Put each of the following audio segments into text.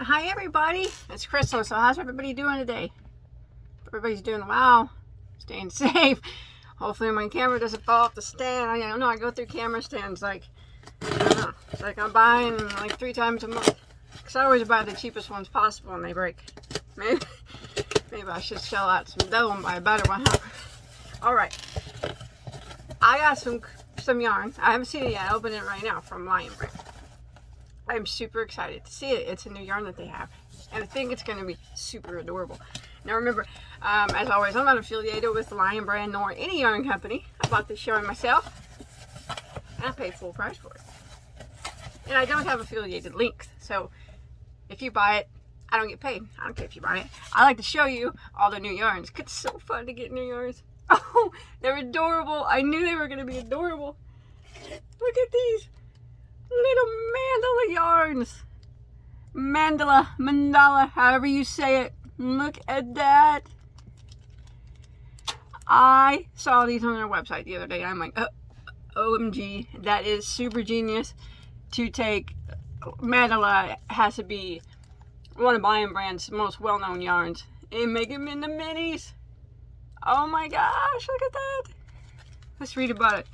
Hi everybody, it's Crystal. So how's everybody doing today? Everybody's doing well, staying safe. Hopefully my camera doesn't fall off the stand. I don't know, I go through camera stands like, I don't know, it's like I'm buying like 3 times a month. Because I always buy the cheapest ones possible and they break. Maybe I should shell out some dough and buy a better one, huh? Alright, I got some yarn. I haven't seen it yet. I opened it right now from Lion Brand. I'm super excited to see it. It's a new yarn that they have, and I think it's going to be super adorable. Now remember, as always, I'm not affiliated with Lion Brand nor any yarn company. I bought this yarn myself, and I paid full price for it. And I don't have affiliated links, so if you buy it, I don't get paid. I don't care if you buy it. I like to show you all the new yarns, because it's so fun to get new yarns. Oh, they're adorable. I knew they were going to be adorable. Look at these little mandala yarns. Mandala, however you say it. Look at that. I saw these on their website the other day. I'm like, OMG, that is super genius to take. Mandala has to be one of Lion Brand's most well-known yarns and make them into minis. Oh my gosh, look at that. Let's read about it.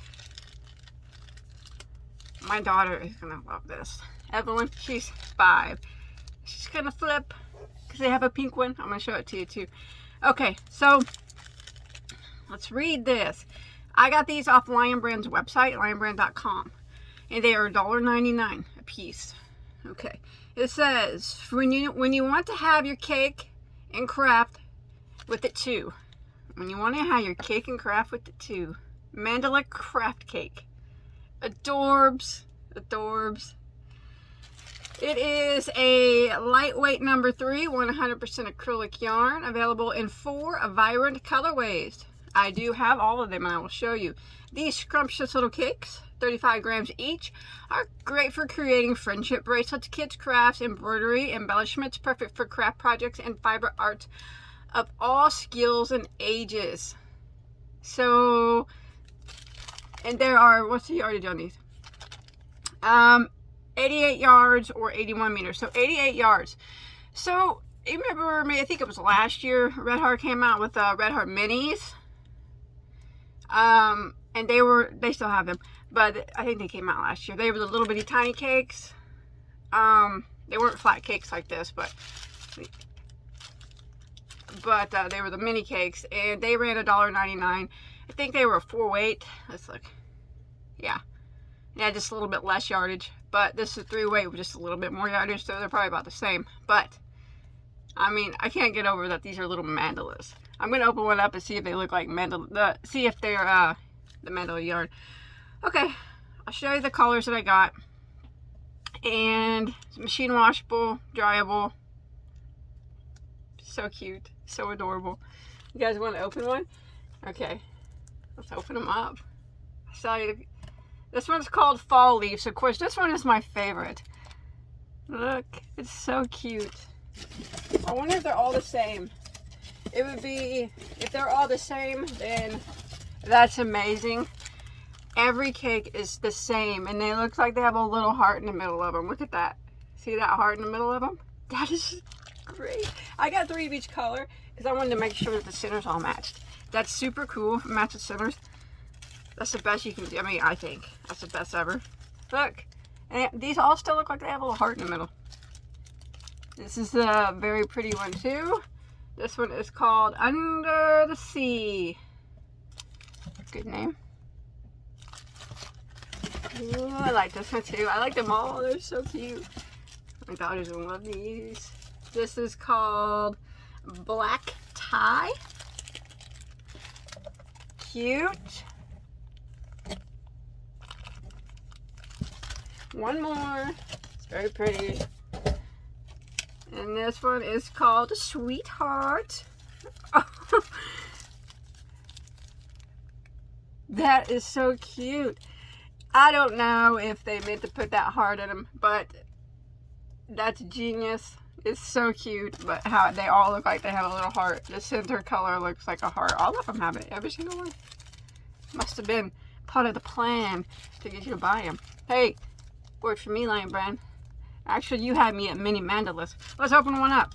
My daughter is gonna love this. Evelyn, she's 5. She's gonna flip because they have a pink one. I'm gonna show it to you too. Okay, so let's read this. I got these off Lion Brand's website, lionbrand.com, and they are $1.99 a piece. Okay, it says when you want to have your cake and craft with it too. When you want to have your cake and craft with it too. Mandala craft cake. Adorbs. It is a lightweight number 3, 100% acrylic yarn, available in 4 vibrant colorways. I do have all of them and I will show you. These scrumptious little cakes, 35 grams each, are great for creating friendship bracelets, kids crafts, embroidery, embellishments, perfect for craft projects and fiber arts of all skills and ages. So, and there are, what's the yardage on these? 88 yards or 81 meters. So 88 yards. So you remember me, I think it was last year, Red Heart came out with Red Heart minis. And they still have them, but I think they came out last year. They were the little bitty tiny cakes. They weren't flat cakes like this, but they were the mini cakes, and they ran $1.99. I think they were a 4-weight. Let's look. Yeah, just a little bit less yardage, but this is 3-weight with just a little bit more yardage, so they're probably about the same. But I mean, I can't get over that these are little mandalas. I'm gonna open one up and see if they look like mandala. See if they're the mandala yarn. Okay, I'll show you the colors that I got, and it's machine washable, dryable. So cute, so adorable. You guys want to open one? Okay, let's open them up. I saw you. This one's called Fall Leaves. Of course, this one is my favorite. Look, it's so cute. I wonder if they're all the same. It would be, if they're all the same, then that's amazing. Every cake is the same, and they look like they have a little heart in the middle of them. Look at that. See that heart in the middle of them? That is great. I got 3 of each color because I wanted to make sure that the centers all matched. That's super cool. Match the centers. That's the best you can do. I mean, I think that's the best ever. Look, and these all still look like they have a little heart in the middle. This is a very pretty one too. This one is called Under the Sea. Good name. Ooh, I like this one too. I like them all. They're so cute. My daughters will love these. This is called Black Tie. Cute. One more. It's very pretty. And this one is called Sweetheart. That is so cute. I don't know if they meant to put that heart in them, but that's genius. It's so cute, but how they all look like they have a little heart. The center color looks like a heart. All of them have it. Every single one. Must have been part of the plan to get you to buy them. Hey, worked for me, Lion Brand. Actually, you had me at mini mandalas. Let's open one up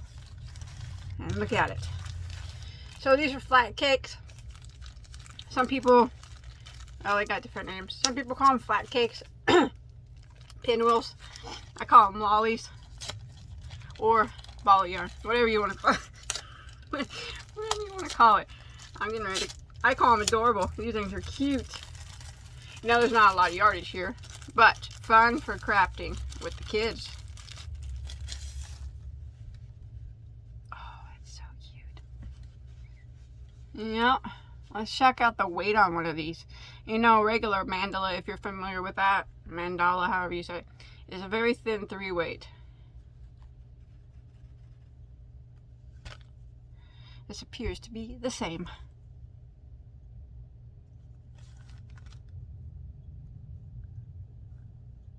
and look at it. So these are flat cakes. Some people, oh, they got different names. Some people call them flat cakes, pinwheels. I call them lollies, or ball of yarn, whatever you want to call it. Whatever you want to call it. I'm getting ready to, I call them adorable. These things are cute. Now there's not a lot of yardage here, but fun for crafting with the kids. Oh, it's so cute. Yeah, let's check out the weight on one of these. You know, regular mandala, if you're familiar with that, mandala, however you say it, is a very thin 3-weight. This appears to be the same.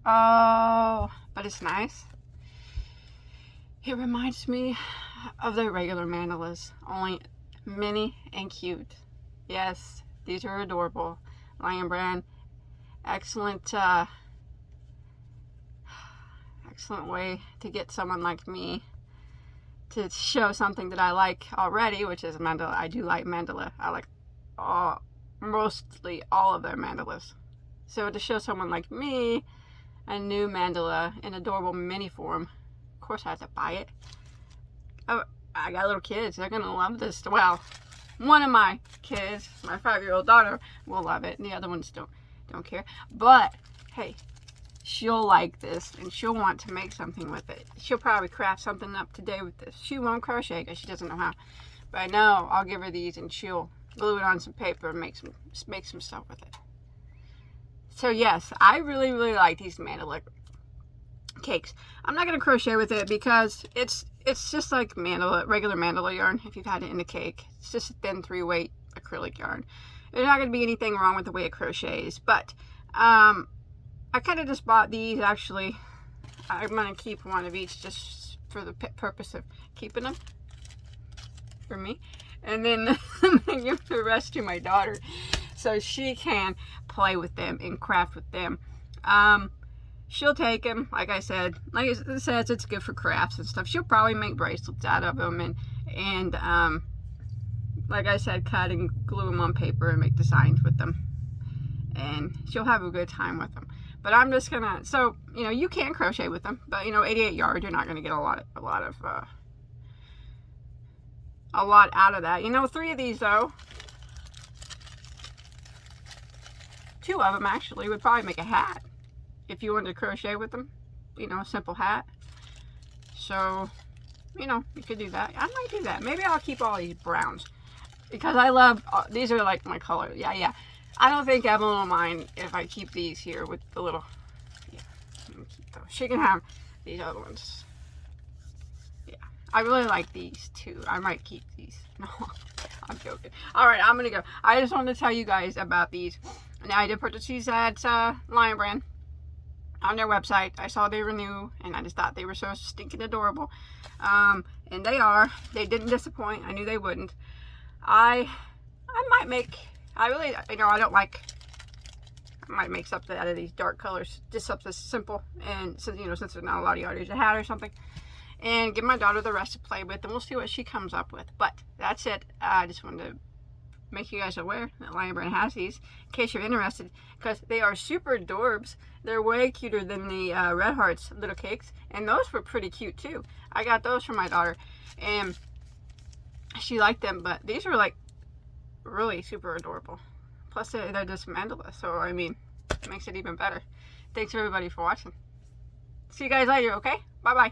Oh, but it's nice. It reminds me of the regular mandalas, only mini and cute. Yes, these are adorable. Lion Brand, excellent way to get someone like me to show something that I like already, which is mandala. I do like mandala. I like mostly all of their mandalas. So to show someone like me a new mandala in adorable mini form, of course I have to buy it. Oh, I got little kids. They're gonna love this. Well, one of my kids, my 5-year-old daughter, will love it, and the other ones don't care. But hey, she'll like this, and she'll want to make something with it. She'll probably craft something up today with this. She won't crochet because she doesn't know how. But I know I'll give her these, and she'll glue it on some paper and make some stuff with it. So yes, I really like these mandala cakes. I'm not going to crochet with it because it's just like regular mandala yarn if you've had it in the cake. It's just a thin 3-weight acrylic yarn. There's not going to be anything wrong with the way it crochets, but I kind of just bought these. Actually, I'm going to keep one of each just for the purpose of keeping them for me. And then I'm going to give the rest to my daughter so she can play with them and craft with them. She'll take them, like I said. Like it says, it's good for crafts and stuff. She'll probably make bracelets out of them and like I said, cut and glue them on paper and make designs with them. And she'll have a good time with them. But I'm just gonna, so, you know, you can crochet with them, but, you know, 88 yards, you're not gonna get a lot out of that. You know, 3 of these, though, 2 of them, actually, would probably make a hat. If you wanted to crochet with them, you know, a simple hat. So, you know, you could do that. I might do that. Maybe I'll keep all these browns. Because I love, these are like my color. Yeah. I don't think Evelyn will mind if I keep these here with the little, yeah, I'm gonna keep those. She can have these other ones. Yeah, I really like these too. I might keep these. No, I'm joking. All right, I'm gonna go. I just wanted to tell you guys about these. Now, I did purchase these at Lion Brand on their website. I saw they were new, and I just thought they were so stinking adorable. And they are. They didn't disappoint. I knew they wouldn't. I might make, I really, you know, I might make something out of these dark colors, just something simple, and since, you know, since there's not a lot of yardage, a hat or something, and give my daughter the rest to play with, and we'll see what she comes up with. But that's it. I just wanted to make you guys aware that Lion Brand has these, in case you're interested, because they are super adorbs. They're way cuter than the Red Hearts little cakes, and those were pretty cute too. I got those for my daughter, and she liked them, but these were like really super adorable. Plus they're just mandala, so I mean, it makes it even better. Thanks everybody for watching. See you guys later, okay? Bye bye.